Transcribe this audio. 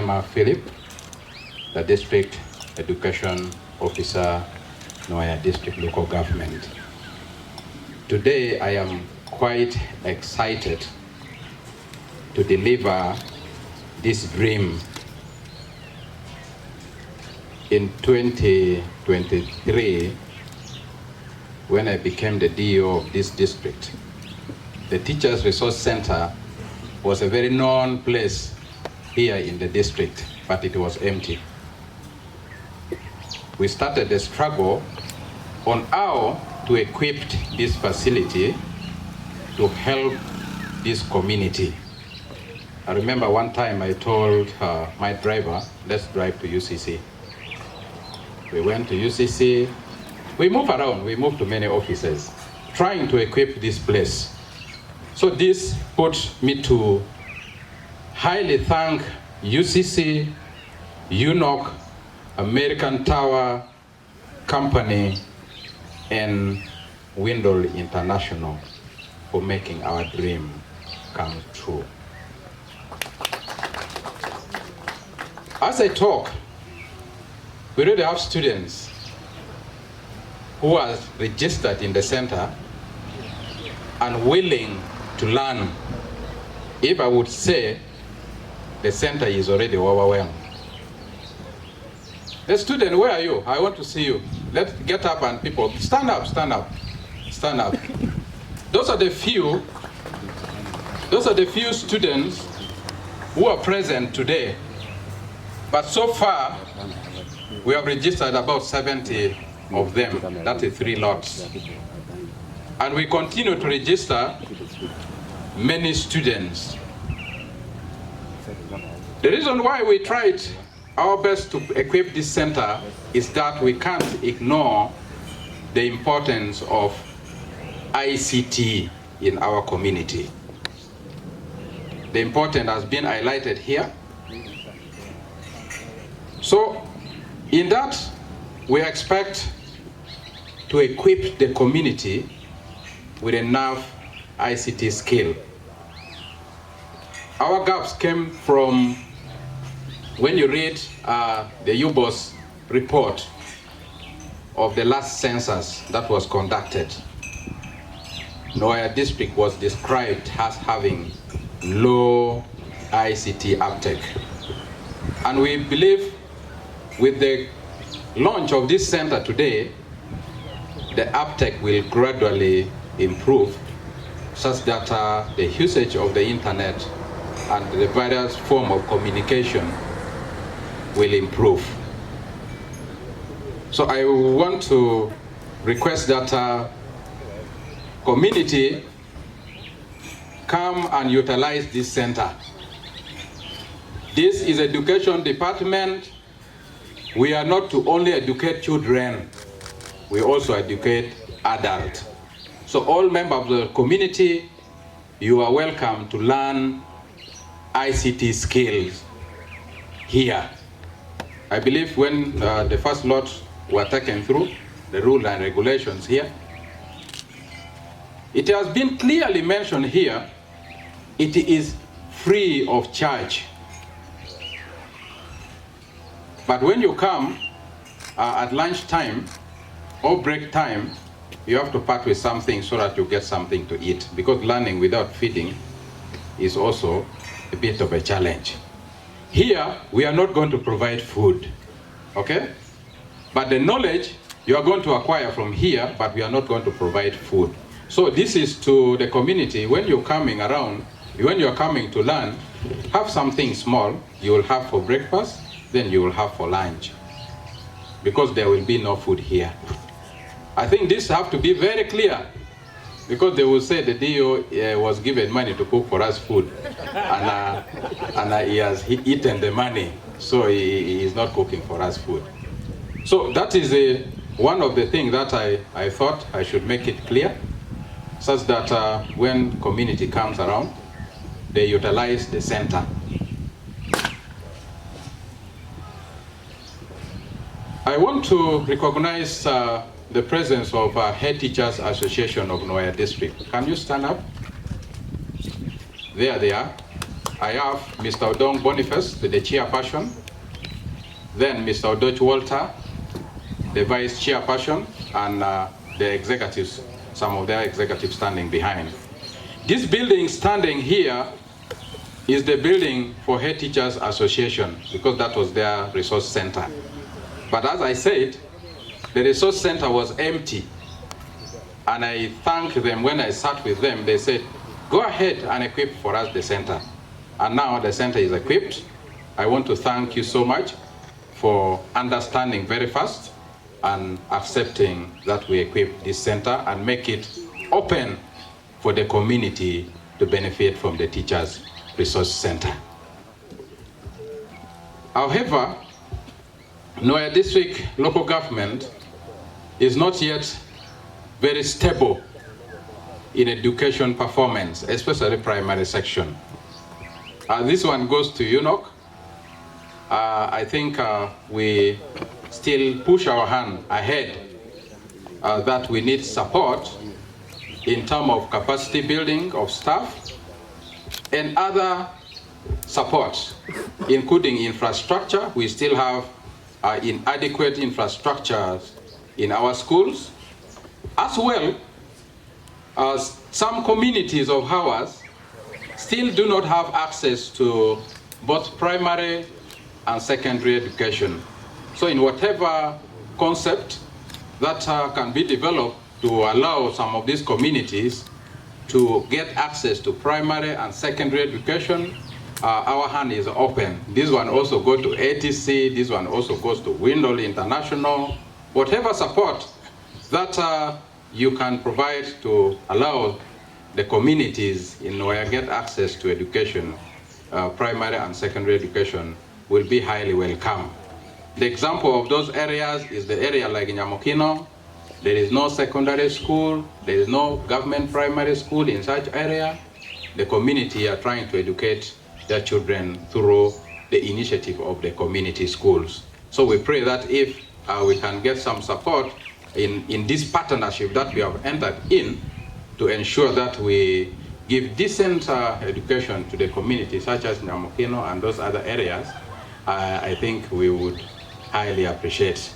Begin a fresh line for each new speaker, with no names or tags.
ORYEMA PHILLIP, the District Education Officer, Nwoya District Local Government. Today I am quite excited to deliver this dream. In 2023, when I became the DEO of this district, the Teachers Resource Center was a very known place here in the district, but it was empty. We started a struggle on how to equip this facility to help this community. I remember one time I told my driver, let's drive to UCC. We went to UCC. We moved around, we moved to many offices, trying to equip this place. So this put me to highly thank UCC, UNOC, American Tower Company, and Windle International for making our dream come true. As I talk, we already have students who are registered in the center and willing to learn. If I would say the center is already overwhelmed. The student, where are you? I want to see you. Let's get up and people, stand up, stand up, stand up. Those are the few students who are present today. But so far, we have registered about 70 of them. That is 3 lots. And we continue to register many students. The reason why we tried our best to equip this center is that we can't ignore the importance of ICT in our community. The importance has been highlighted here. So, in that, we expect to equip the community with enough ICT skill. Our gaps came from when you read the UBOS report of the last census that was conducted. Nwoya District was described as having low ICT uptake. And we believe with the launch of this center today, the uptake will gradually improve such that the usage of the internet and the various forms of communication will improve. So I want to request that community come and utilize this center. This is education department. We are not to only educate children, we also educate adults. So all members of the community, you are welcome to learn ICT skills here. I believe when the first lot were taken through, the rules and regulations here, it has been clearly mentioned here, it is free of charge. But when you come at lunchtime or break time, you have to part with something so that you get something to eat, because learning without feeding is also a bit of a challenge. Here, we are not going to provide food, okay? But the knowledge you are going to acquire from here, but we are not going to provide food. So this is to the community. When you're coming around, when you're coming to learn, have something small you will have for breakfast, then you will have for lunch, because there will be no food here. I think this have to be very clear, because they will say the DEO was given money to cook for us food, and he has eaten the money, so he is not cooking for us food. So that is one of the things that I thought I should make it clear, such that when community comes around, they utilize the center. I want to recognize the presence of Head Teachers Association of Nwoya District. Can you stand up? There they are. I have Mr. Odong Boniface, the chairperson, then Mr. Odoch Walter, the vice chairperson, and the executives, some of their executives standing behind. This building standing here is the building for Head Teachers Association, because that was their resource center. But as I said, the resource center was empty. And I thanked them when I sat with them. They said, go ahead and equip for us the center. And now the center is equipped. I want to thank you so much for understanding very fast and accepting that we equip this center and make it open for the community to benefit from the Teachers Resource Center. However, Nwoya District local government is not yet very stable in education performance, especially primary section. This one goes to UNOC. I think we still push our hand ahead that we need support in terms of capacity building of staff and other supports, including infrastructure. We still have inadequate infrastructures in our schools, as well as some communities of ours still do not have access to both primary and secondary education. So in whatever concept that can be developed to allow some of these communities to get access to primary and secondary education, our hand is open. This one also goes to ATC, this one also goes to Windle International. Whatever support that you can provide to allow the communities in Nwoya get access to education, primary and secondary education, will be highly welcome. The example of those areas is the area like Nyamokino. There is no secondary school, there is no government primary school in such area. The community are trying to educate their children through the initiative of the community schools. So we pray that if we can get some support in this partnership that we have entered in to ensure that we give decent education to the community, such as Nyamokino and those other areas, I think we would highly appreciate.